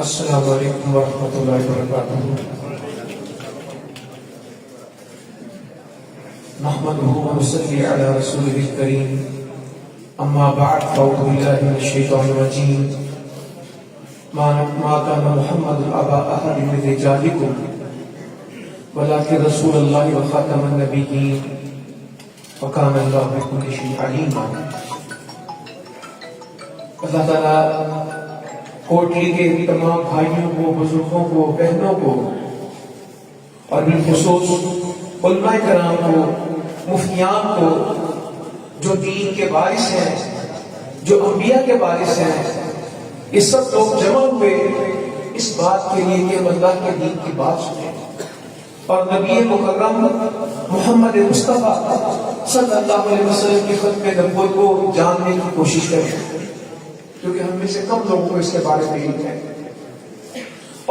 السلام علیکم ورحمۃ اللہ وبرکاتہ۔ نحمده ونصلي على رسوله الكريم اما بعد فاعوذ بالله من الشیطان الرجیم ما كان محمد ابا احد من رجالكم ولكن رسول الله وخاتم النبیین وكان الله بكل شيء عليما۔ اللہ تعالیٰ کوٹلی کے تمام بھائیوں کو، بزرگوں کو، بہنوں کو اور بالخصوص علماء کرام کو، مفتیان کو، جو دین کے وارث ہیں، جو انبیاء کے وارث ہیں، یہ سب لوگ جمع ہوئے اس بات کے لیے کہ اللہ کے دین کی بات سنیں اور نبی مکرم محمد مصطفیٰ صلی اللہ علیہ وسلم کی ختم نبوت کو جاننے کی کوشش کریں، کیونکہ ہم میں سے کم لوگوں کو اس کے بارے میں علم ہے،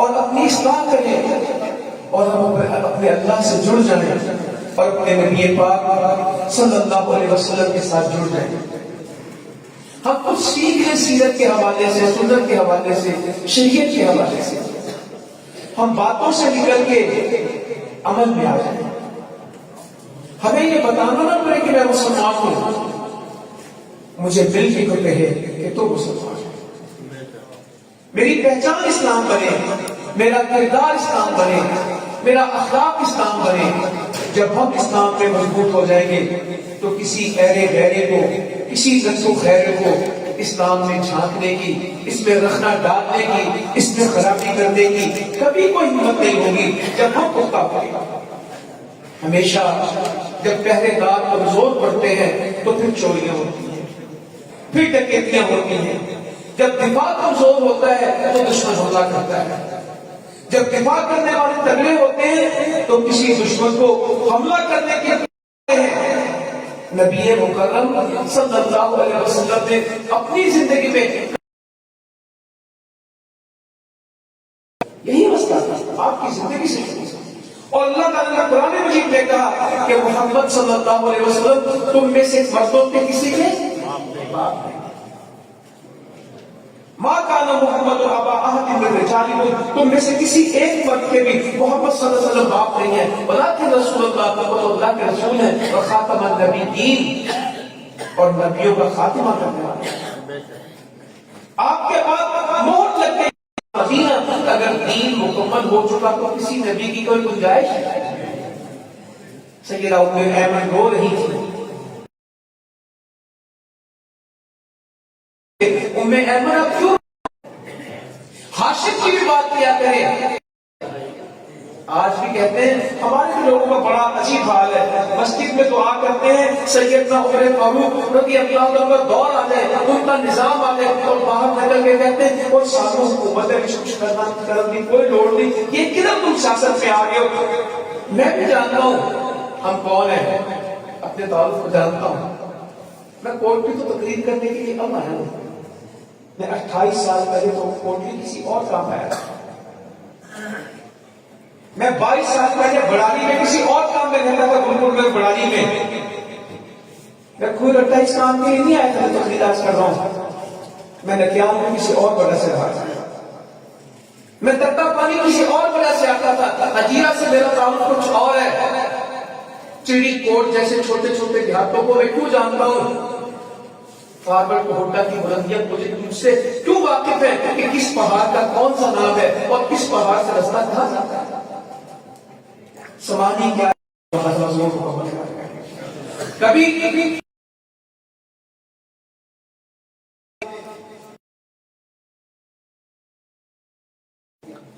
اور اپنی اصلاح کریں اور ہم اپنے اللہ سے جڑ جائیں اور اپنے نبی پاک صلی اللہ علیہ وسلم کے ساتھ جڑ جائیں۔ ہم کچھ سیکھیں سیرت کے حوالے سے، سنت کے حوالے سے، شریعت کے حوالے سے، ہم باتوں سے نکل کے عمل میں آ جائیں۔ ہمیں یہ بتانا نہ پڑے کہ میں مسلمان ہوں، مجھے دل کی کوئی کہے کہ تو مسلمان ہے، میری پہچان اسلام بنے، میرا کردار اسلام بنے، میرا اخلاق اسلام بنے۔ جب ہم اسلام میں مضبوط ہو جائیں گے تو کسی ایرے غیرے کو، کسی نفس و خیر کو اسلام میں جھانکنے کی، اس میں رخنا ڈالنے کی، اس میں خرابی کرنے کی کبھی کوئی ہمت نہیں ہوگی جب ہم پختہ ہوں گے۔ ہمیشہ جب پہرے دار کمزور پڑتے ہیں تو پھر چوریاں ہوتی ہیں، پھر ڈکیتیاں ہوتی ہیں۔ جب دفاع کمزور ہوتا ہے تو دشمن حملہ کرتا ہے، جب دفاع کرنے والے تگڑے ہوتے ہیں تو کسی دشمن کو حملہ کرنے کے نبی مکرم صلی اللہ علیہ وسلم نے اپنی زندگی میں یہی مسئلہ تھا، آپ کی زندگی سے اور اللہ تعالیٰ نے قرآن مجید میں کہا کہ محمد صلی اللہ علیہ وسلم تم میں سے مردوں کے کسی کے باپ نہیں۔ ما کان محمد ابا احد من رجالکم، تم میں سے کسی ایک مرد کے بھی محمد صلی اللہ علیہ وسلم باپ نہیں ہے، ولکن رسول اللہ، اللہ کے رسول ہیں، اور خاتم النبیین، اور نبیوں کا خاتمہ کرنے والے۔ آپ کے بعد مہر لگ گئی مدینہ، اگر دین مکمل ہو چکا تو کسی نبی کی کوئی گنجائش نہیں۔ سیدہ ام ایمن رو رہی تھی، ام ایمن اب کیوں؟ ہاشم کی بھی بات کیا کریں۔ آج بھی کہتے ہیں، ہمارے بھی لوگوں کا بڑا عجیب حال ہے، مسجد میں دعا کرتے ہیں سیدنا عمر فاروق رضی اللہ عنہ کا دور آ جائے، ان کا نظام آ جائے، اور باہر نکل کے کہتے ہیں کوئی ساتھوں حکومت ہے، کچھ کرنے کی کوئی لوڑ نہیں، یہ کدھر تم سیاست میں آ گئے ہو؟ میں بھی جانتا ہوں ہم کون ہیں، اپنے تعلق کو جانتا ہوں۔ میں کورٹ کی تو تقریر کرنے کے لیے کم آیا ہوں، میں 28 سال پہلے تو کورٹ کی کسی اور کام آیا تھا، میں 22 سال پہلے بڑانی میں کسی اور کام میں رہتا تھا، گلپور میں بڑانی میں، میں کوئی رٹا اس کام کے لیے نہیں آیا تھا، میں تقریر آج کر رہا ہوں۔ میں نکیال میں کسی اور وجہ سے رہا تھا، میں ترتا پانی کسی اور وجہ سے آتا تھا، اجیرا سے میرا تعلق کچھ اور ہے، چڑی کوٹ جیسے چھوٹے چھوٹے دیہاتوں کو میں کیوں جانتا ہوں، فارورڈ کوہٹا کی بلندیاں مجھے تم سے کیوں واقف ہے کہ کس پہاڑ کا کون سا نام ہے اور کس پہاڑ سے رستہ کہاں جاتا ہے۔ سمانی کیا کبھی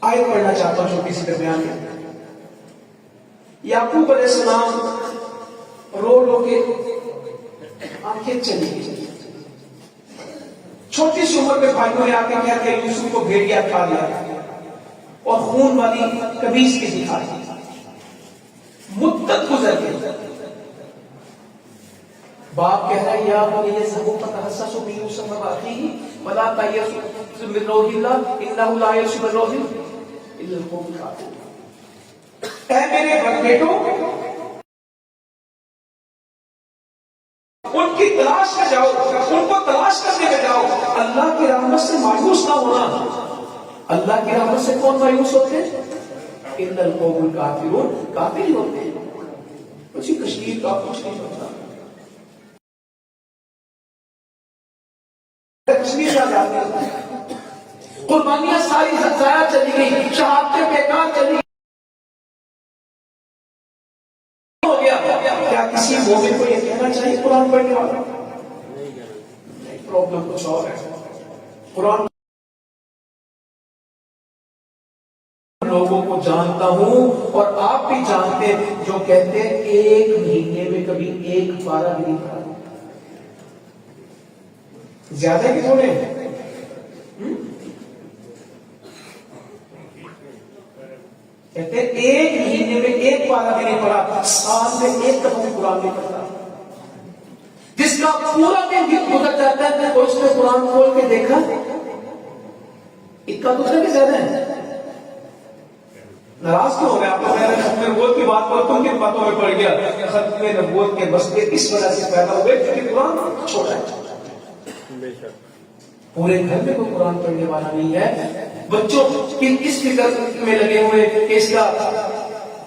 آیت پڑھنا چاہتا ہوں چھوٹی سی درمیان میں۔ یعقوب علیہ السلام رو رو کے آنکھیں چلی گئی، چھوٹی سی عمر میں بھائیوں نے آ کے کیا کہ یوسف کو بھیڑیا کھا لیا اور خون والی قمیص کی دکھا دی۔ مدت گزر گئی، باپ کہتا ہے یا بنی اذهبوا فتحسسوا من يوسف واخيه ولا تيأسوا من روح الله انه لا يئس من روح الا القوم الكافرون۔ اے میرے بیٹوں، ان کی تلاش میں جاؤ، ان کو تلاش کرنے میں جاؤ، اللہ کی رحمت سے مایوس نہ ہونا، اللہ کی رحمت سے کون مایوس ہوتے ہیں؟ ان القوم الکافرون، کافر ہی ہوتے ہیں. اسی کشمیر کا کچھ نہیں ہوتا. کشمیر کا جاتے ہیں، قربانیاں ساری ضائع چلی گئی، شہادتیں بیکار چلی گئی. ہو گیا کیا کسی مومن کو یہ کہنا چاہیے قرآن پڑھنے والا؟ پرابلم کچھ اور ہے. قرآن لوگوں کو جانتا ہوں اور آپ بھی جانتے ہیں جو کہتے ہیں ایک مہینے میں کبھی ایک پارہ بھی نہیں پڑھا. زیادہ کہ تھوڑے کہتے ہیں ایک مہینے میں ایک پارہ بھی نہیں پڑھا، سال میں ایک دفعہ قرآن نہیں پڑھتا. جس کا پورا دن گزر جاتا ہے اور اس نے قرآن کھول کے دیکھا اکا دوسرے کے زیادہ ہے. ناراض کیوں ہو گئے آپ کو؟ میں نے ختم نبوت کی بات کرتا ہوں، کن باتوں میں پڑ گیا؟ ختم نبوت کے مسئلے اس وجہ سے پیدا ہوئے کیونکہ قرآن چھوٹا ہے. پورے گھر میں کوئی قرآن پڑھنے والا نہیں ہے. بچوں کس فکر میں لگے ہوئے کہ اس کا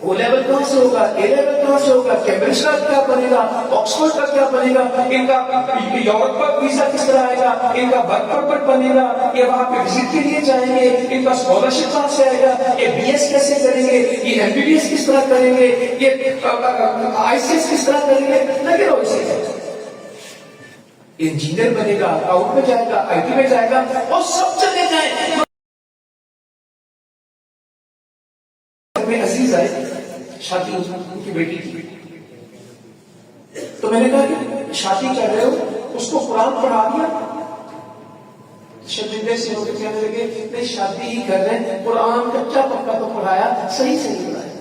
او لیول کہاں سے ہوگا، اے لیول کہاں سے ہوگا، کیمبرج کا کیا بنے گا، آکسفورڈ کا کیا بنے گا، ان کا یورپ کا ویزا کس طرح آئے گا، ان کا ورک پرمٹ بنے گا، یہ وہاں پہ وزٹ کے لیے جائیں گے، ان کا اسکالرشپ کہاں سے آئے گا، یہ بی ایس کیسے کریں گے، یہ ایم بی بی ایس کس طرح کریں گے، یہ آئی سی ایس کس طرح کریں گے. لگے رہو اسے. انجینئر بنے گا، اکاؤنٹ میں جائے گا، آئی ٹی میں جائے گا، اور سب چلے جائیں. میں عزیز آئے شادی ان کی بیٹی کی، تو میں نے کہا کہ شادی کر رہے ہو، اس کو قرآن پڑھا دیا. شرمندے سے ہو کے کہنے لگے نہیں شادی ہی کر رہے ہیں، قرآن کچا پکا تو پڑھایا، صحیح سے نہیں پڑھایا.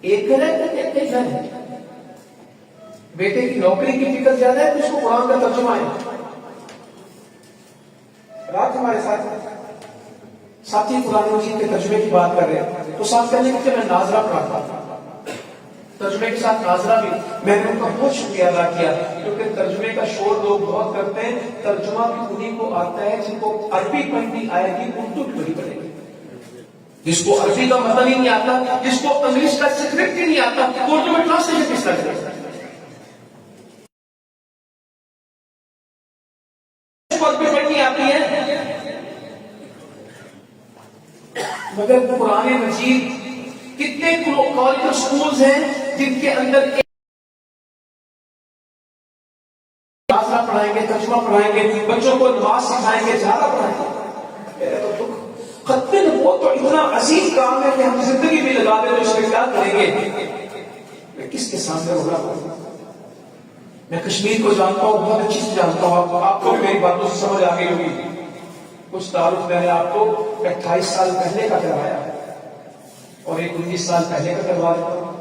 ایک گھر ہے ایک گھر ہے. بیٹے کی نوکری کی فکر زیادہ ہے کہ اس کو قرآن کا ترجمہ ہے. رات ہمارے ساتھی قرآن مجید کے ترجمے کی بات کر رہے ہیں تو ساتھ کہنے کہ میں ناظرہ پڑھاتا تھا، ترجمے کے ساتھ ناظرہ بھی. میں نے ان کا بہت شکریہ ادا کیا کیونکہ ترجمے کا شور لوگ بہت کرتے ہیں. ترجمہ بھی انہیں کو آتا ہے جن کو عربی پڑھنی آئے گی، اردو بھی نہیں پڑھے گی. جس کو عربی کا مطلب ہی نہیں آتا، جس کو انگلش کا اسکرپٹ ہی نہیں آتا، اردو میں ٹرانسلیشن کس طرح کرے گا؟ پڑھنی آتی ہے. مگر قرآن مجید کتنے کالج اور سکولز ہیں جن کے اندر ناظرہ پڑھائیں گے، ترجمہ پڑھائیں گے، بچوں کو نماز سکھائیں گے، جھاڑا پڑھائیں گے. ختم نبوت تو اتنا عظیم کام ہے کہ ہم زندگی بھی لگا دیں تو اس میں کیا کریں گے؟ میں کس کے سامنے ہو رہا ہوں؟ میں کشمیر کو جانتا ہوں، بہت اچھی سے جانتا ہوں. آپ کو بھی میری باتوں سے سمجھ آ گئی ہوگی. کچھ تعارف میں نے آپ کو 28 سال پہلے کا کروایا اور ایک 19 سال پہلے کا کروا دیتا ہوں.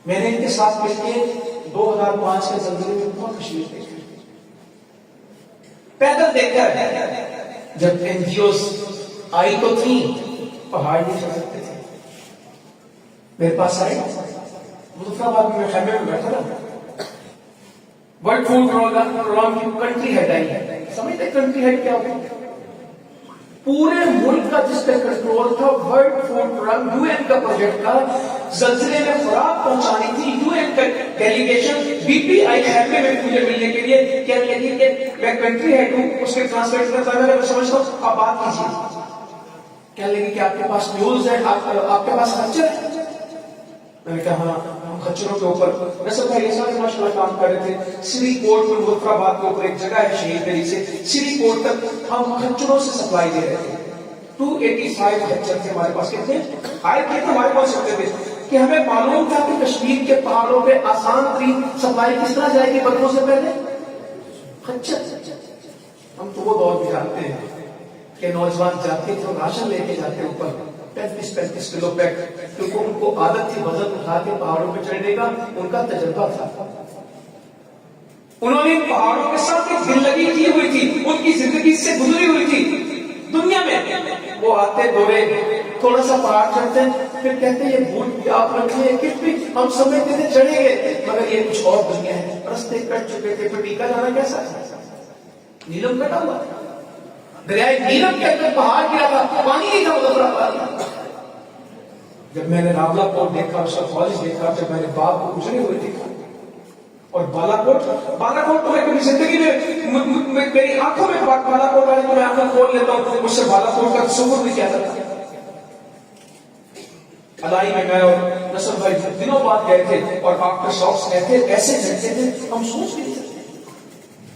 میں نے ان کے ساتھ مل کے 2005 کے زلزلے میں بہت کشمیر دیکھا، پیدل دیکھا ہے. جب این جی اوز آئی تو تھی، پہاڑ نہیں چڑھ سکتے تھے. میرے پاس آئے مظفرآباد میں خیمے میں بیٹھا رہا. ورلڈ فوڈ پروگرام کی کنٹری ہیڈ آئی ہے. سمجھتے کنٹری ہیڈ کیا ہوتا ہے؟ پورے ملک کا جس کا کنٹرول تھا world food programme, U N کا پروجیکٹ تھا. زلزلے میں خوراک پہنچانی تھی. یو این کا ڈیلیگیشن بی پی آئی خیمے میں مجھے ملنے کے لیے کہنے لگی کہ میں کنٹری ہیڈ ہوں، اس کے ٹرانسلیٹ کرتا ہے. میں سمجھتا ہوں آپ بات کیجیے. کہنے لگی کہ آپ کے پاس نیوز ہے، آپ کے پاس خچر ہے. میں نے کہا ہاں، ہم خچروں کے اوپر ویسے یہ سارے ماشاء اللہ کام کر رہے تھے. سری کوٹ میں مظفرآباد کے اوپر ایک جگہ ہے شہید گلی سے سری کوٹ تک ہم خچروں سے سپلائی دے رہے تھے. 285 خچر تھے ہمارے پاس. کتنے آئے تھے ہمارے پاس سکتے تھے کہ ہمیں معلوم تھا کہ کشمیر کے پہاڑوں پہ آسان ترین سپلائی کس طرح جائے گی بدلوں سے پہلے؟ خچر. ہم تو وہ دور بھی جانتے ہیں کہ نوجوان جاتے تھے اور راشن لے کے جاتے اوپر 35 کلو پیک، کیونکہ ان کو عادت تھی وزن اٹھا کے پہاڑوں پہ چڑھنے کا. ان کا تجربہ تھا، انہوں نے پہاڑوں کے ساتھ ایک زندگی کی ہوئی تھی، ان کی زندگی سے گزری ہوئی تھی. دنیا میں وہ آتے دورے تھوڑا سا پہاڑ چڑھتے پھر کہتے ہیں یہ بوٹ بھی آپ رکھیں، کٹ بھی ہم سمجھتے تھے چڑھیں گے، مگر یہ کچھ اور دنیا ہے. رستے کٹ چکے تھے، پھر ٹیکا جانا کیسا ہے؟ نیلم کٹا ہوا تھا، دریائے نیلم کے اندر پہاڑ گرا تھا، پانی نہیں تھا مظفرآباد. جب میں نے راولا کوٹ دیکھا، اس کا کالج دیکھا، جب میں نے باپ کو گزرے ہوئے دیکھا، اور بالا کوٹ تو میں کبھی زندگی میں میری آنکھوں میں بالا کوٹ آئے تو میں آنکھیں کھول لیتا ہوں، مجھ سے بالا کوٹ کا تصور نہیں کیا تھا. الائی میں اور نصر بھائی دنوں بعد گئے تھے، اور آپ کے ساکس کہتے ایسے کہتے تھے ہم سوچ نہیں سکتے.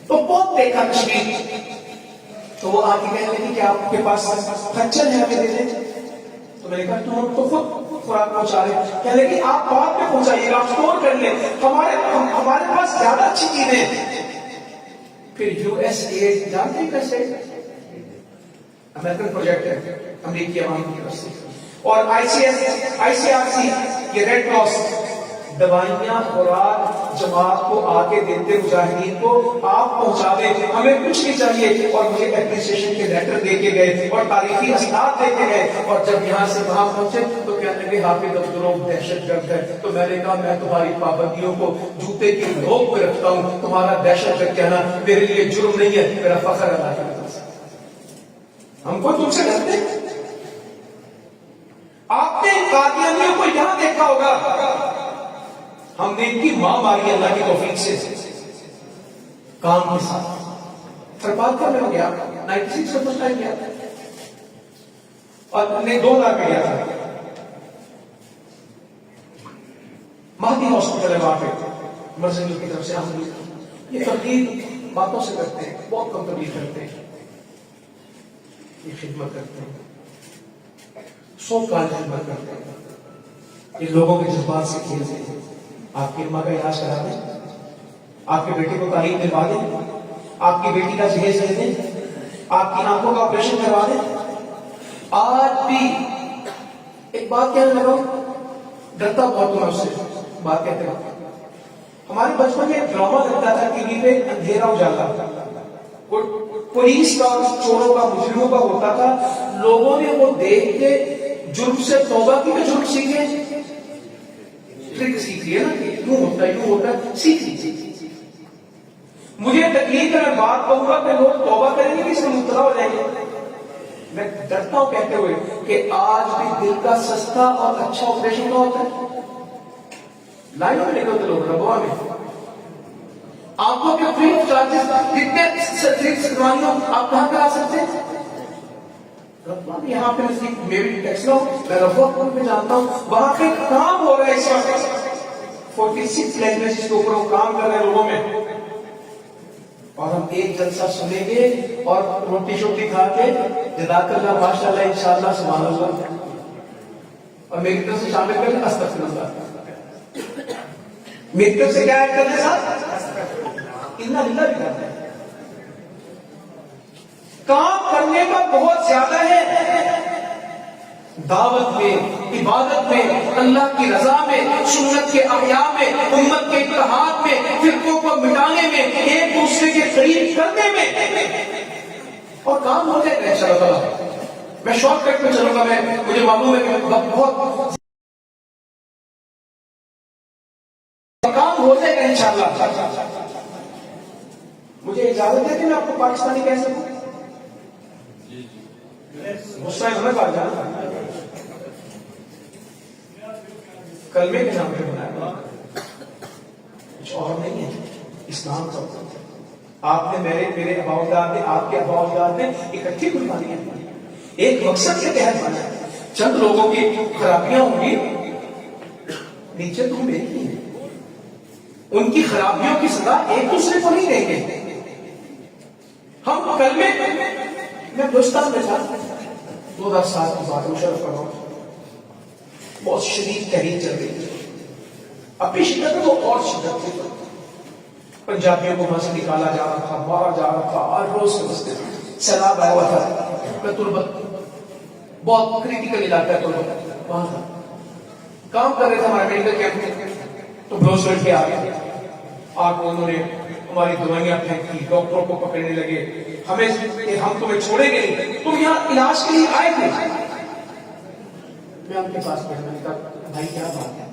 تو بہت دیکھا کشمیر، تو وہ آ کے کہنے لگی کہ آپ کے پاس کچل ہے ہمیں دے دیں. تو میں نے کہا تم تو خود خوراک پہنچا رہے، کہنے لگی آپ بعد میں پہنچائیے گا، آپ اسٹور کر لیں، ہمارے پاس زیادہ اچھی چیزیں ہیں. پھر یو ایس اے جانتے ہیں کیسے؟ امریکن پروجیکٹ ہے، امریکی عوام کی طرف سے. اور آئی سی آر سی یہ ریڈ کراس دوائیاں خوراک جماعت کو آگے دیتے مجاہدین کو آپ پہنچا دیں، ہمیں کچھ نہیں چاہیے. اور مجھے اپریسیشن کے لیٹر دے کے گئے اور تاریخی اسناد دے کے گئے، اور جب یہاں سے وہاں پہنچے تو کہنے لگے حافظ عبدالروف دہشت گرد ہے. تو میں نے کہا میں تمہاری پابندیوں کو جوتے کی نوک پہ رکھتا ہوں، تمہارا دہشت گرد کہنا میرے لیے جرم نہیں ہے، میرا فخر اللہ کی طرف سے. ہم کو تم سے ڈرتے ہیں؟ آپ نے قادیانیوں کو یہاں دیکھا ہوگا، ہم نے ان کی ماں ماری اللہ کی توفیق سے کام کے ساتھ. فرباد کا میں ہو گیا 96 سے کچھ ٹائم گیا اور ہم نے 2000 میں گیا تھا. مہدی ہاسپٹل ہے وہاں پہ، مرزنگل کی طرف سے ہم یہ تبدیل باتوں سے کرتے ہیں، بہت کم تبدیل کرتے ہیں، یہ خدمت کرتے ہیں، 100 کال خدمت کرتے ہیں، یہ لوگوں کے جذبات سے کھیلتے ہیں. آپ کی اماں کا علاج کرا دیں، آپ کے بیٹے کو تعلیم دلوا دیں، آپ کی بیٹی کا جہیز دے دیں، آپ کی آنکھوں کا آپریشن کروا دیں. آج بھی ایک بات کہنے لگا، ڈرتا بہت ہوں اس سے بات کہتے ہیں. ہمارے بچپن میں ایک ڈرامہ لگتا تھا ٹی وی پہ، اندھیرا اجالا، پولیس کا، چوروں کا، مجرموں کا ہوتا تھا. لوگوں نے وہ دیکھ کے جرم سے توبہ کی، جرم سیکھے، ٹرک سیکھ لیا نا، یوں ہوتا ہے، سیکھ لیجیے. مجھے تکلیف ہے، میں بات کہوں گا کہ لوگ توبہ کریں گے کہ اس میں مبتلا ہو جائیں گے. میں ڈرتا ہوں کہتے ہوئے کہ آج بھی دل کا سستا اور اچھا آپریشن نہ ہوتا ہے. لائنوں میں لگے ہوتے لوگ ربوا میں، آنکھوں کے فری آف چارجز کتنے آپ کہاں کرا سکتے ہیں؟ یہاں پہ میری ٹیکس لو، میں ربوا میں جانتا ہوں، وہاں پہ کام ہو رہا ہے اس وقت 46 لینگویج کے اوپر وہ کام کر رہے ہیں لوگوں میں. اور ہم ایک جلسہ سنیں گے اور روٹی شوٹی کھا کے جزاک اللہ ماشاء اللہ انشاءاللہ سبحان اللہ، اور میری طرف سے شامل کر لیں استغفر اللہ، میری طرف سے کیا ایڈ کرنے ساتھ انا للہ بھی کرتے ہیں. کام کرنے کا بہت زیادہ ہے، دعوت میں، عبادت میں، اللہ کی رضا میں، سنت کے احیاء میں، امت کے اتحاد میں، فرقوں کو مٹانے میں، ایک دوسرے کے قریب کرنے میں، اور کام ہو جائے گا انشاءاللہ تعالیٰ. میں شارٹ کٹ میں چلوں گا، مجھے معلوم ہے کہ بہت کام ہو جائے گا انشاءاللہ. مجھے اجازت ہے کہ میں آپ کو پاکستانی کہہ سکوں؟ غصہ ہونا پا جانا، کلمے کے نام پہ بنایا، کچھ اور نہیں ہے. اسلام کا آپ نے میرے ابا اجداد نے، آپ کے ابا اجداد نے اکٹھی قربانیاں دی، ایک مقصد کے تحت بنا. چند لوگوں کی خرابیاں ہوں گی، نیچے تو میری ہی ہے، ان کی خرابیوں کی سزا ایک دوسرے کو نہیں دیں گے. ہم کلمے میں بلوچستان میں تھا 2007 کی بات مشرف کر رہا ہوں، بہت شدید تحریک چل رہی تھی، اپنی شدت میں وہ اور شدت تھی. پنجابیوں کو وہاں سے نکالا جا رہا تھا، مارا جا رہا تھا، 8 روز سے بستے تھے، سیلاب آیا ہوا تھا. تربت بہت کریٹیکل علاقہ ہے، تربت وہاں تھا، کام کر رہے تھے ہمارے میڈیکل کیمپ میں. تو بروس کے آ گئے، آپ انہوں نے ہماری دوائیاں پھینکی، ڈاکٹروں کو پکڑنے لگے، ہم تمہیں چھوڑیں گے نہیں، تم یہاں علاج کے لیے آئے تھے. میں ان کے پاس گیا, میں نے کہا بھائی کیا بات ہے؟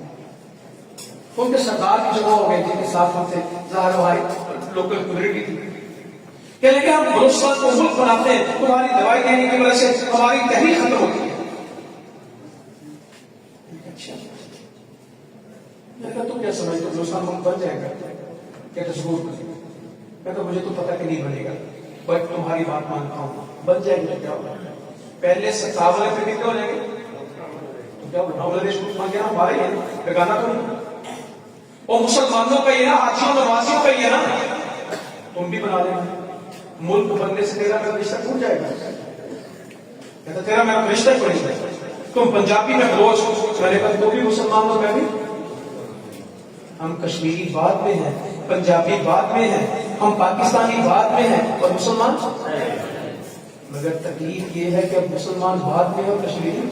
ان کے سردار کی جگہ ہو گئی جن کے ساتھ ہم سے ظاہر بھائی لوکل کمیونٹی تھی. کہنے کہ ہم بلوچستان کو ملک بناتے ہیں, تمہاری دوائی دینے کی وجہ سے ہماری تحریک ختم ہوتی ہے. اچھا میں کہا تو کیا سمجھتے بلوچستان ملک بن جائے گا؟ کہتا ضرور بنے گا. میں کہا مجھے تو پتہ کہ نہیں بنے گا, بٹ تمہاری بات مانتا ہوں, بن جائے گا. کیا ہوگا پہلے 57 پہ کتنے ہو جائیں گے؟ تو کیا بنگلہ دیش کو مان گیا ہمارا ہی ہے, لگانا تو نہیں. وہ مسلمانوں کا یہ نا, حاجیوں نوازیوں کا یہ نا, تم بھی بنا لینا. ملک بننے سے تیرا میرا رشتہ ٹوٹ جائے گا. کہتا تیرا میرا رشتہ ہی ٹوٹ جائے گا. تم پنجابی میں بلوچ, میں نے کہا تو بھی مسلمان ہو, میں بھی. ہم کشمیری بعد میں ہیں, پنجابی بعد میں ہیں, ہم پاکستانی بعد میں ہیں, اور مسلمان. مگر تکلیف یہ ہے کہ اب مسلمان بعد میں اور کشمیری.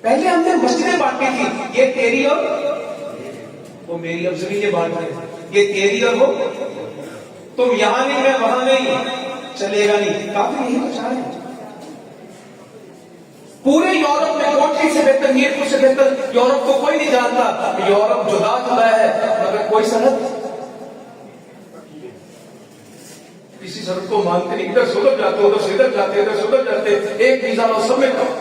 پہلے ہم نے مسجدیں بانٹی تھی, یہ تیری اور وہ میری. اب زمینیں بانٹ رہے ہیں, یہ تیری اور وہ, تم یہاں نہیں میں وہاں نہیں, چلے گا نہیں. کافی یہی تو چاہ رہے ہیں. پورے یورپ میں کوٹری سے بہتر, نیرپور سے بہتر یورپ کو کوئی نہیں جانتا. یورپ جدا جدا ہے مگر کوئی سرحد, کسی سرحد کو مانتے نہیں. ادھر سے ادھر جاتے, ادھر سے ادھر جاتے, ادھر سے ادھر جاتے, ایک ویزا لو سب میں کرو.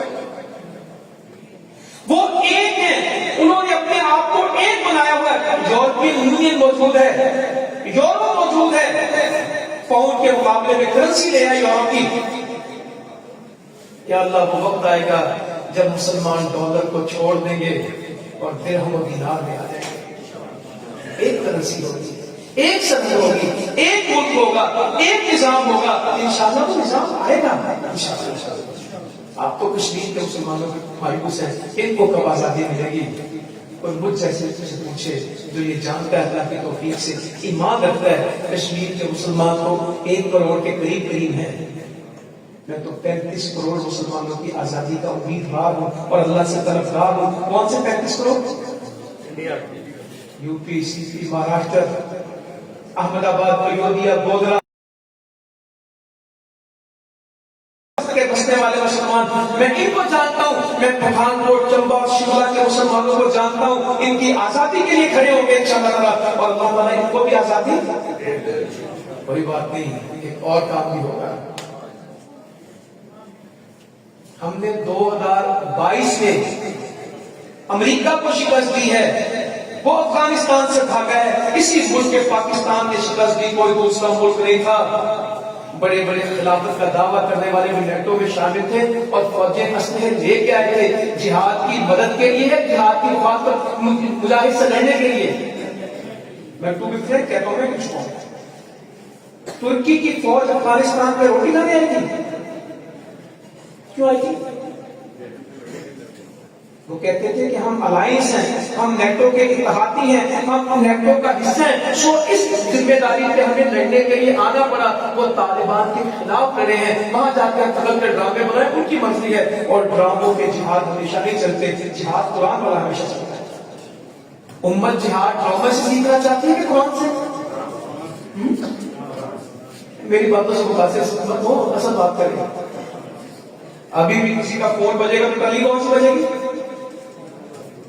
وہ ایک ہیں, انہوں نے اپنے آپ کو ایک بنایا ہوا ہے. یورپین یونین موجود ہے, یورپ موجود ہے, پاؤنڈ کے مقابلے میں کرنسی لے آئے یورپ کی. یا اللہ وہ وقت آئے گا جب مسلمان ڈالر کو چھوڑ دیں گے اور درہم و دینار میں آ جائیں گے. ایک کرنسی ہوگی, ایک سرحد ہوگی, ایک ملک ہوگا, ایک نظام ہوگا. انشاءاللہ وہ نظام آئے گا انشاءاللہ. آپ تو کشمیر کے مسلمانوں کے مایوس ہیں, ان کو کب آزادی ملے گی؟ اور مجھ جیسے سے پوچھے جو یہ جانتا ہے اللہ کی توفیق سے ایمان رکھتا ہے, کشمیر کے مسلمان تو 1 کروڑ کے قریب قریب ہیں. میں تو 35 کروڑ مسلمانوں کی آزادی کا امیدوار ہوں اور اللہ سے طرفدار ہوں. کون سے 35 کروڑ؟ یو پی, سی پی, مہاراشٹر, احمد آباد, ایودھیا, گودرا کے بسنے والے مسلمان, میں ان کو جانتا ہوں. میں پٹھان کوٹ, چمبا اور شملہ کے مسلمانوں کو جانتا ہوں. ان کی آزادی کے لیے کھڑے ہوں گے انشاءاللہ, اور اللہ تعالیٰ ان کو بھی آزادی. کوئی بات نہیں, ایک اور کام بھی ہوگا. ہم نے 2022 میں امریکہ کو شکست دی ہے, وہ افغانستان سے بھاگا ہے. اسی ملک کے پاکستان نے شکست دی, کوئی دوسرا ملک نہیں تھا. بڑے بڑے خلافت کا دعویٰ کرنے والے بھی نیٹو میں شامل تھے اور فوجیں اسلحے لے کے آئے تھے جہاد کی مدد کے لیے, جہاد کی مخالفت مجاہد سے لڑنے کے لیے. میں ٹو بی فرینک کہتا ہوں, میں کچھ کہوں, ترکی کی فوج افغانستان پہ روٹی لانے آئی تھی. کیوں آئی تھی؟ وہ کہتے تھے کہ ہم الائنس ہیں, ہم نیٹو کے اتحادی ہیں, ہم نیٹو کا حصہ ہیں. سو اس ذمہ داری پہ ہمیں لڑنے کے لیے آنا پڑا. وہ طالبان کے خلاف لڑے ہیں, وہاں جا کے قتل کے ڈرامے بنائے, ان کی مرضی ہے. اور ڈراموں کے جہاد ہمیشہ نہیں چلتے, جہاد قرآن والا ہمیشہ چلتا ہے. امت جہاد ڈرامے سے سیکھنا چاہتی ہے کہ قرآن سے؟ میری باتوں سے متاثر مت ہو, اصل بات کریں. ابھی بھی کسی کا فون بجے گا تو ٹلی کون سی بجے گی؟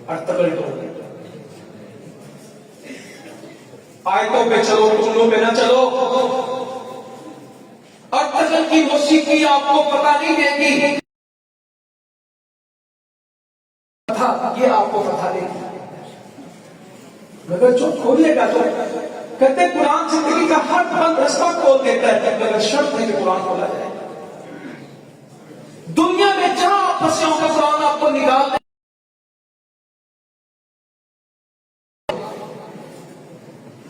ارتقل تو آیتوں پہ چلو, ٹولوں پہ نہ چلو. ارتقل کی موسیقی آپ کو پتہ نہیں دے گی, یہ آپ کو پتہ دے گی. مگر جو کھولے گا تو کہتے قرآن زندگی کا ہر بند رستہ کھول دیتا ہے, مگر شرط ہے کہ قرآن کھولا جائے. دنیا میں جہاں آپ پھنسے ہوں گے قرآن آپ کو نکال دے.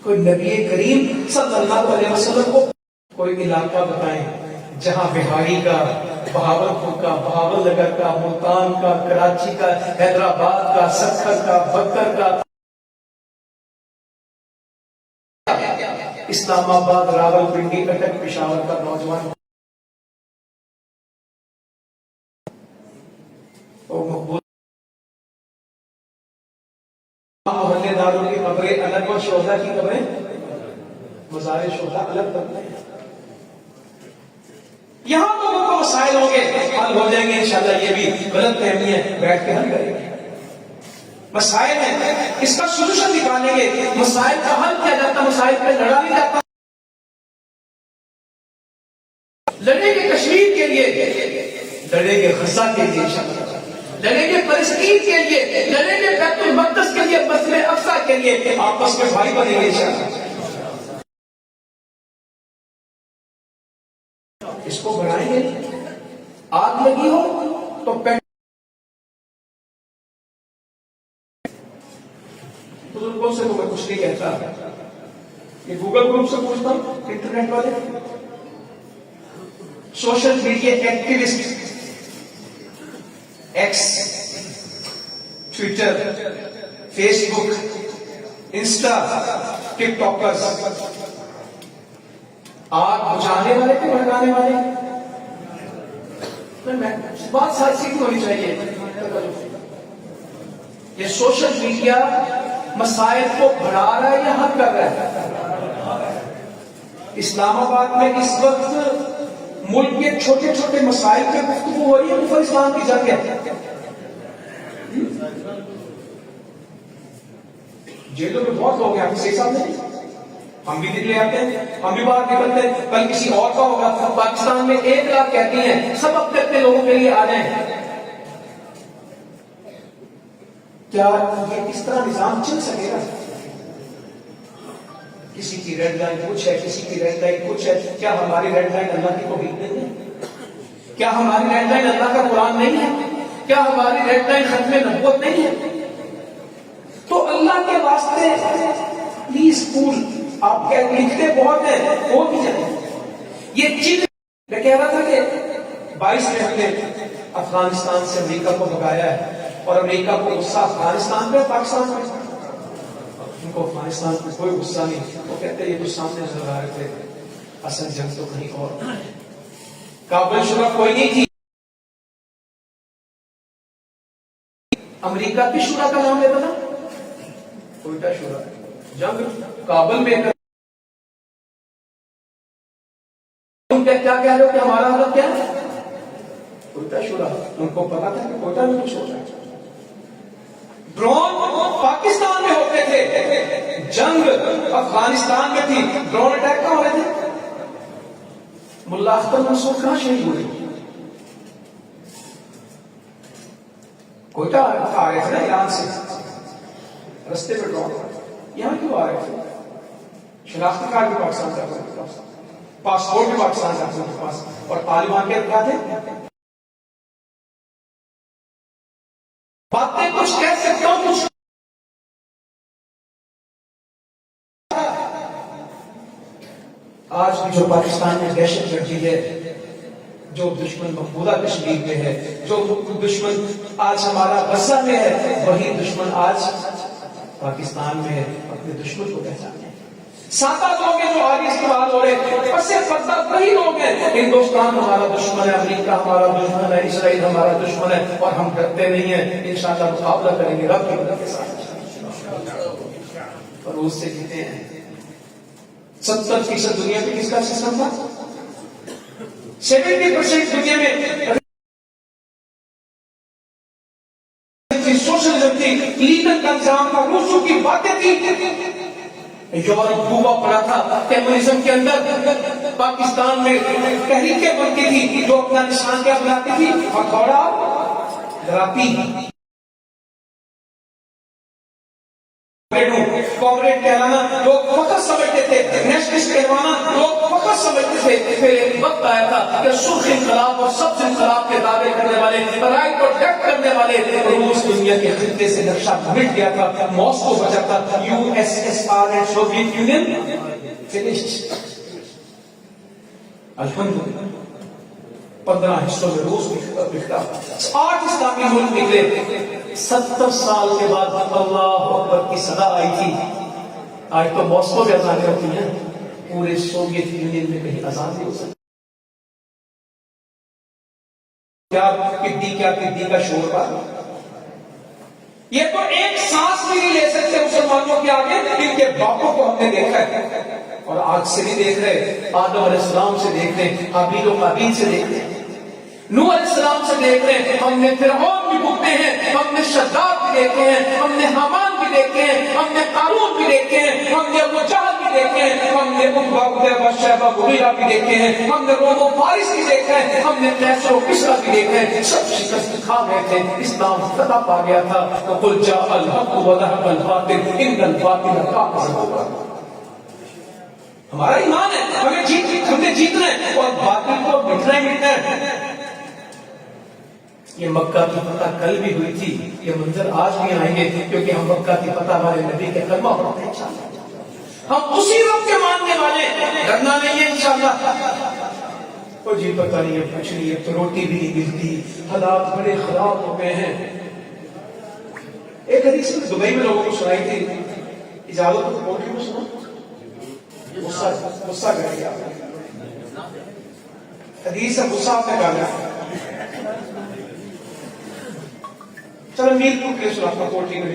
کوئی نبی کریم صلی اللہ علیہ وسلم کو کوئی علاقہ بتائیں جہاں بہاری کا, بہاولپور کا, بہاول نگر کا, ملتان کا, کراچی کا, حیدرآباد کا, سکھر کا, بکر کا, اسلام آباد, راول پنڈی, کٹک, پشاور کا نوجوان مقبول محلے داروں کی قبریں الگ اور شہداء کی قبریں, مزار شہداء الگ کرتے ہیں. یہاں لوگوں کو مسائل ہوں گے، حل ہو جائیں گے انشاءاللہ. یہ بھی غلط فہمی ہے، بیٹھ کے حل کریں گے. مسائل ہیں، اس کا سولوشن نکالیں گے. مسائل کا حل کیا جاتا، مسائل پہ لڑا نہیں جاتا. لڑیں گے کشمیر کے لیے، لڑیں گے غزہ کے لیے انشاءاللہ، لڑیں گے فلسطین کے لیے، لڑیں گے بیت المقدس کے لیے، مسجد اقصی کے لیے. آپس میں بھائی بنیں گے انشاءاللہ. اس کو بڑھائیں گے. آگ لگی ہو تو بزرگوں سے تو میں کچھ نہیں کہتا. یہ گوگل گروپ سے پوچھتا ہوں، انٹرنیٹ والے، social media activist, X, Twitter, Facebook, Insta, TikTokers, آگ بجھانے والے کہ بھڑکانے والے؟ بات ساتھ سیکھ ہونی چاہیے. یہ سوشل میڈیا مسائل کو بڑھا رہا ہے یا حل کر رہا ہے؟ اسلام آباد میں اس وقت ملک کے چھوٹے چھوٹے مسائل پہ گفتگو ہو رہی ہے. کفر اسلام کی جنگ ہے. جیلوں میں بہت لوگ ہیں، آپ صحیح سامنے ہم بھی دل لے آتے ہیں، ہم بھی باہر نکلتے ہیں. کل کسی اور کا ہوگا. پاکستان میں 1 لاکھ کہتی ہیں سب اپنے اپنے لوگوں کے لیے آ جائیں. کیا یہ اس طرح نظام چل سکے گا؟ کسی کی ریڈ لائن کچھ ہے، کسی کی ریڈ لائن کچھ ہے. کیا ہماری ریڈ لائن اللہ کی توحید نہیں ہے؟ کیا ہماری ریڈ لائن اللہ کا قرآن نہیں ہے؟ کیا ہماری ریڈ لائن ختم نبوت نہیں ہے؟ تو اللہ کے واسطے پلیز کول، آپ لکھتے بہت ہیں، وہ بھی جائیں. یہ چیز میں کہہ رہا تھا کہ 22 منٹ نے افغانستان سے امریکہ کو بھگایا ہے، اور امریکہ کو غصہ افغانستان پہ، پاکستان پہ. ان کو افغانستان پہ کوئی غصہ نہیں. وہ کہتے ہیں یہ تو سامنے نظر آ رہے تھے، اصل جنگ تو کہیں اور. کابل شورا کوئی نہیں تھی. امریکہ کی شورا کا نام لیتا تھا کوئٹہ شورا. جنگ کابل میں کیا کہہ رہے ہو کہ ہمارا حالت کیا ہے؟ کوئٹہ شورا. ان کو پتا تھا کہ کوئٹہ میں کچھ ہو رہا ہے. ڈرون پاکستان میں ہوتے تھے، جنگ افغانستان میں تھی. ڈرون اٹیک کہاں ہو رہے تھے؟ ملا اختر منصور کہاں شہید ہوئے؟ کوئٹہ آ رہے تھے نا ایران سے، رستے پہ ڈرون. یہاں کیوں آ رہے تھے؟ شناختی کارڈ بھی پاکستان کا تھا، پاسپورٹ بھی پاکستان کا پاس. اور طالبان کے کیا تھے؟ باتیں کچھ کہہ سکتا ہوں کچھ. آج بھی جو پاکستان میں دہشت گردی ہے، جو دشمن مقبوضہ کشمیر میں ہے، جو دشمن آج ہمارا غزہ میں ہے، وہی دشمن آج پاکستان میں ہے. اپنے دشمن کو پہچانے. 7 لوگ ہیں جو آگے استعمال ہو رہے ہیں، اور صرف وہی لوگ ہیں. ہندوستان ہمارا دشمن ہے، امریکہ ہمارا دشمن ہے، اسرائیل ہمارا دشمن ہے، اور ہم ڈرتے نہیں ہیں. انشاءاللہ مقابلہ کریں گے رب کی مدد کے ساتھ، اور اس سے جیتے ہیں. 70% دنیا میں کس کا سسٹم تھا؟ 70% دنیا میں سوشلزم تھی، لیڈر کا نظام تھا، روسوں کی باتیں تھی. یورپ ڈوبا پڑا تھا کمیونزم کے اندر. پاکستان میں تحریکیں بنتی تھی جو اپنا نشان کیا بناتی تھی؟ ہتھوڑا، دراتی. کامریڈ کہلانا لوگ فخر سمجھتے تھے، نیشنلسٹ کہلانا لوگ فخر سمجھتے تھے. پھر ایک وقت آیا تھا کہ سرخ انقلاب اور سبز انقلاب کے دعوے کرنے والے، رائٹ اور لیفٹ کرنے والے روس دنیا کے خطے سے نقشہ مٹ گیا تھا. ماسکو بچا تھا. USSR and Soviet union finished. الحمدللہ 15 حصوں میں روس بکھتا. 8 اسلامی ملک نکلے. 70 سال کے بعد اللہ اکبر کی صدا آئی تھی. آج تو ماسکو بھی اذانیں ہوتی ہیں، پورے سوویت یونین میں کہیں اذان نہیں ہو سکتی. کیا کدی کا شور تھا. یہ تو ایک سانس بھی نہیں لے سکتے مسلمانوں کے آگے. ان کے باپوں کو ہم نے دیکھا ہے. اور آج سے بھی دیکھ رہے، آدم علیہ السلام سے دیکھ رہے، حابیل و قابیل سے دیکھ رہے، نوح علیہ السلام سے دیکھ رہے ہیں، ہم نے فرعون بھی بھگتے ہیں، ہم نے شداد بھی دیکھے ہیں، ہم نے حامان بھی دیکھے ہیں، ہم نے قارون بھی دیکھے ہیں، ہم نے ابو جہل بھی دیکھے ہیں، ہم نے عتبہ شیبہ مغیرہ بھی دیکھے ہیں، ہم نے روم و فارس بھی دیکھا ہے، ہم نے قیصر و کسریٰ بھی دیکھا ہے، سب شکست کھا گئے تھے، اسلام فتح پا گیا تھا۔ وَقُلْ جَاءَ الْحَقُّ وَذَهَبَ الْبَاطِلُ إِنَّ الْبَاطِلَ كَانَ زَهُوقًا۔ ہمارا ایمان ہے، ہم نے جیتنا ہے اور باطل کو مٹنا ہی مٹنا ہے۔ یہ مکہ کی فتح کل بھی ہوئی تھی، یہ منظر آج بھی آئیں گے، کیونکہ ہم مکہ کی فتح ہمارے نبی کے کلمہ پڑھتے ہیں انشاءاللہ۔ ہم اسی رب کے ماننے والے، ڈرنا نہیں ہے انشاءاللہ۔ وہ جی پتہ نہیں ہے، کچھ نہیں ہے، تو روٹی بھی نہیں ملتی، حالات بڑے خراب ہو گئے ہیں۔ ایک حدیث میں دبئی میں لوگوں کو سنائی تھی، اجازت تو کوٹری میں سنا، غصہ کر گیا حدیث ہے، غصہ آپ نے کہا۔ چلو میرپور کے سناتا ہوں، کوٹری میں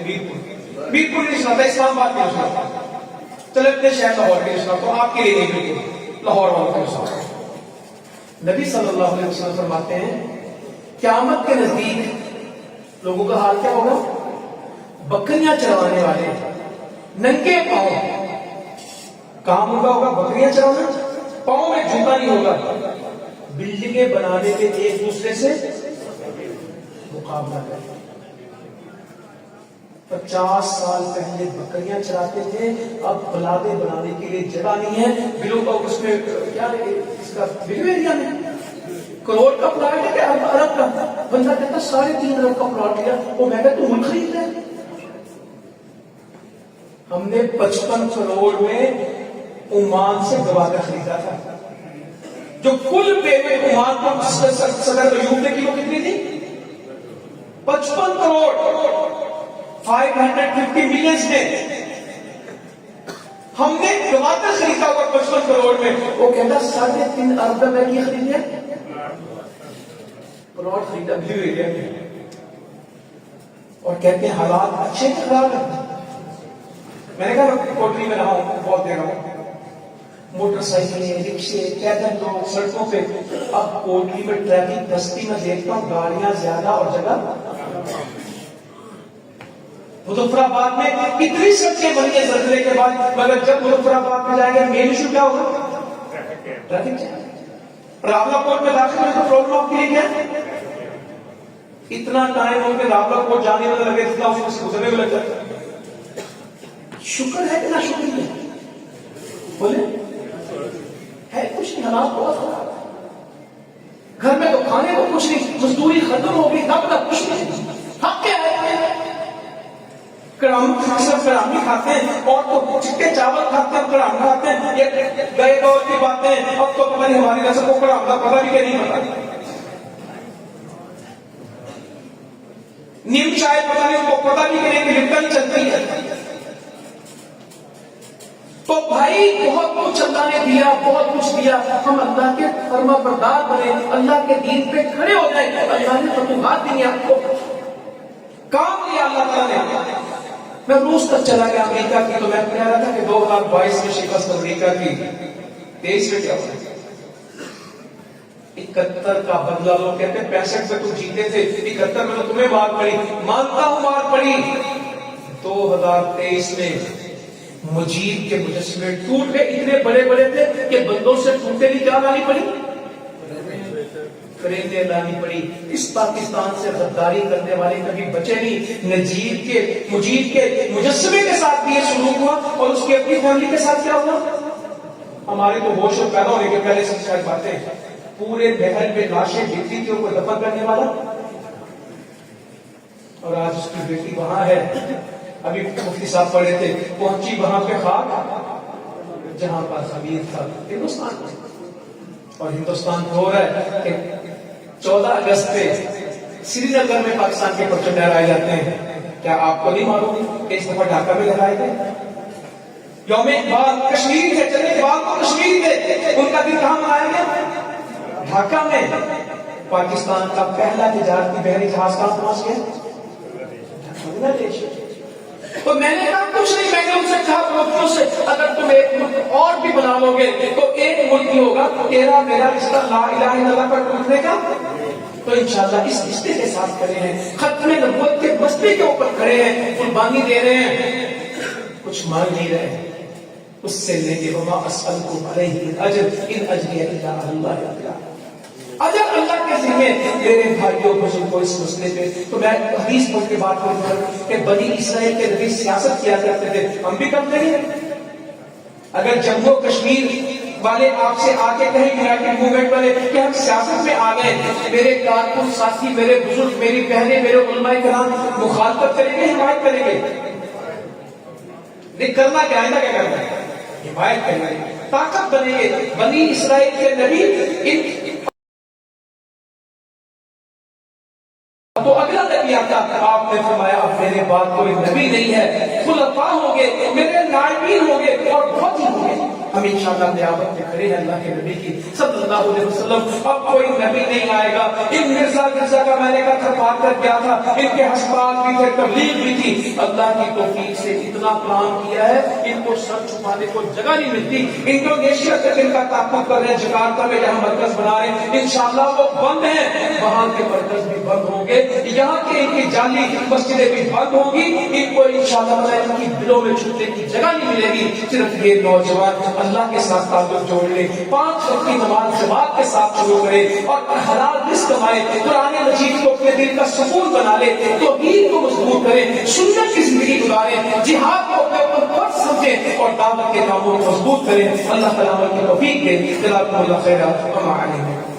میرپور نہیں سناتا، اسلام آباد کے سناتا ہوں، چلو اپنے شہر لاہور کے سناتا ہوں، آپ کے لیے نہیں بالکل لاہور والوں کے سناتا ہوں۔ نبی صلی اللہ علیہ وسلم فرماتے ہیں قیامت کے نزدیک لوگوں کا حال کیا ہوگا؟ بکریاں چرانے والے ننگے پاؤں، کام ان کا ہوگا بکریاں چرانا، پاؤں میں جوتا نہیں ہوگا، بلڈنگیں بنانے کے ایک دوسرے سے مقابلہ کریں۔ 50 سال پہلے بکریاں چراتے تھے، اب بلادیں بنانے کے لیے جگہ نہیں ہے، بلوں کا اس میں کیا اس کا بلو ایریا میں کروڑ کا پلاٹ ہے کہ ارب کا، بندہ کہتا 3.5 ارب کا پلاٹ لیا، وہ میں کہتا تو ملک خرید ہے۔ ہم نے 55 کروڑ میں عمان سے گوادر خریدا تھا، جو کل پیمنٹ عمان کو صدر ایوب نے کی وہ کتنی تھی؟ 55 کروڑ 550 ملینز میں ہم نے گوادر خریدا ہوا 55 کروڑ میں، وہ کہتا 3.5 ارب میں کیا خریدیا؟ پلاٹ خریدا بلیو ایریا میں، اور کہتے ہیں حالات اچھے خراب ہیں۔ میں نے کہا کوٹری میں رہا ہوں، بہت دیر رہا ہوں، موٹر سائیکلیں، رکشے، پیدل لوگ سڑکوں پہ، اب کوٹری میں ٹریفک دستی میں دیکھتا ہوں گاڑیاں زیادہ اور جگہ۔ مظفر آباد میں کتنی سڑکیں بنی ہیں زلزلے کے بعد، مگر جب مظفر آباد میں جائیں گے مین ایشو کیا ہوگا؟ Traffic jam. راولہ کوٹ میں داخل ہونے کا پرابلم آپ کے لیے کیا ہے؟ اتنا ٹائم ہو کے راولہ کوٹ جانے میں لگے جتنا اس سے گزرنے میں لگ جاتا ہے۔ شکر ہے کہ نہ شکر ہے؟ بولے ہے کچھ نہیں، حالات بہت خراب ہے، گھر میں تو کھانے کو کچھ نہیں، مزدوری ختم ہو گئی، تب تک کچھ نہیں، حق کیا ہے؟ کڑامی کھاتے ہیں، اور تو چٹے چاول کھاتے ہیں، کڑام کھاتے ہیں، یہ گئے دور کی باتیں، اب تو پتہ نہیں ہماری نسل کو کڑام کا پتہ بھی کہ نہیں پتا، نیم چائے پتہ نہیں ان کو پتہ بھی کہ نہیں کہ لپٹن چلتی ہے۔ تو بھائی بہت کچھ اللہ نے دیا، بہت کچھ دیا، ہم اللہ کے فرما بردار بنے، اللہ کے دین پہ کھڑے ہو جائیں، اللہ نے فتوحات دی آپ کو، کام لیا اللہ تعالیٰ نے۔ میں روس تک چلا گیا امریکہ کی، تو میں کہہ رہا تھا کہ 2022 میں شکست امریکہ کی، 23 میں کیا ہوا؟ 71 کا بدلہ، لوگ کہتے ہیں 65 میں تم جیتے تھے، 71 میں تو تمہیں مار پڑی، مانتا ہوں مار پڑی۔ 2023 میں مجید کے مجسمے ٹوٹ گئے، اتنے بڑے بڑے تھے کہ بندوں سے ٹوٹے نہیں، کیا لانی پڑی؟ کریندے لانی پڑی۔ اس پاکستان سے غداری کرنے والے کبھی بچے نہیں۔ مجید کے مجسمے کے ساتھ بھی یہ سلوک ہوا، اور اس کی اپنی فیملی کے ساتھ کیا ہوا؟ ہمارے تو ہوش پیدا ہونے کے پہلے سے شاید باتیں، پورے محل میں لاشیں بکتی تھی، کوئی دفن کرنے والا، اور آج اس کی بیٹی وہاں ہے، ابھی مفتی صاحب پڑھے تھے، پہنچی وہاں پہ خاک جہاں پر خبیر تھا ہندوستان میں، اور ہندوستان ہو رہا ہے کہ 14 اگست پہ سری نگر میں پاکستان کے پرچم لہرائے جاتے ہیں۔ کیا آپ کو نہیں معلوم کہ اس دفعہ ڈھاکہ میں لہرائے گئے؟ یوم اقبال کشمیری تھے، چلے اقبال کو کشمیری تھے، ان کا دن کہاں منایا گیا؟ ڈھاکہ میں۔ پاکستان کا پہلا تجارتی بحری جہاز کہاں پہنچ گیا؟ بنگلہ دیش۔ تو میں نے کہا کچھ نہیں، میں نے ان سے کہا دوستوں سے اگر تم ایک ملک اور بھی بنا لو گے تو ایک ملک ہی ہوگا، تیرا میرا رشتہ لا الہ الا اللہ پر ٹوٹنے کا۔ تو انشاءاللہ اس رشتے کے ساتھ کھڑے ہیں، ختم نبوت کے مسئلے کے اوپر کھڑے ہیں، قربانی دے رہے ہیں، کچھ مانگ نہیں رہے، اس سے لے کے وما اسألکم علیہ من اجر ان اجری الا علی اللہ تعالی، اجر اللہ کے ذمہ۔ میرے بھائیوں بزرگوں اس مسئلے پہ تو میں حدیث پڑھ کے بات کروں کہ بنی اسرائیل کے نبی سیاست کیا کرتے تھے، ہم بھی کرتے ہیں۔ اگر جموں کشمیر والے آپ سے آ کے کہیں یونائٹڈ موومنٹ والے کہ ہم سیاست میں آ گئے، میرے کارکن ساتھی، میرے بزرگ، میری بہنیں، میرے علماء کرام مخالفت کریں گے، حمایت کریں گے؟ نہیں کرنا کیا ہے، کیا کرنا ہے؟ حمایت کریں گے، طاقت بنیں گے۔ بنی اسرائیل کے نبی تو اگلا نبی آتا، آپ نے فرمایا اب میرے بعد کوئی نبی نہیں ہے، خلفاء ہوں گے، میرے نائبین ہوں گے اور بہت ہی ہوں گے۔ ہم انشاءاللہ نیابت میں کھڑے ہیں اللہ کے نبی کی صلی اللہ علیہ وسلم۔ اب کوئی نبی نہیں آئے گا۔ ان مرزا کا میں نے کہا تھپا کر گیا تھا، ان کے ہسپتال بھی تھے، تبلیغ بھی تھی، اللہ کی توفیق سے اتنا پلان کیا ہے ان کو سر چھپانے کو جگہ نہیں ملتی۔ انڈونیشیا تک ان کا تعاقب کر رہے ہیں، جکارتا میں جہاں مرکز بنا رہے ہیں، انشاءاللہ وہ بند ہیں، وہاں کے مرکز بھی بند ہوں گے، یہاں کی ان کی جعلی مسجدیں بھی بند ہوں گی، ان کو انشاءاللہ ان کی دلوں میں چھپنے کی جگہ نہیں ملے گی۔ صرف یہ نوجوان اللہ کے ساتھ تعلق جوڑ لے، 5 وقت کی نماز جماعت کے ساتھ شروع کرے اور حلال رزق کمائے، قرآن مجید کو اپنے دل کا سکون بنا لے، توحید کو مضبوط کرے، سنت کی زندگی گزارے، جہاد کو اپنے اوپر فرض سمجھے اور دعوت کے کاموں کو مضبوط کرے۔ اللہ تعالیٰ کی توفیق دے۔ جزاکم اللہ خیرا وما علیکم۔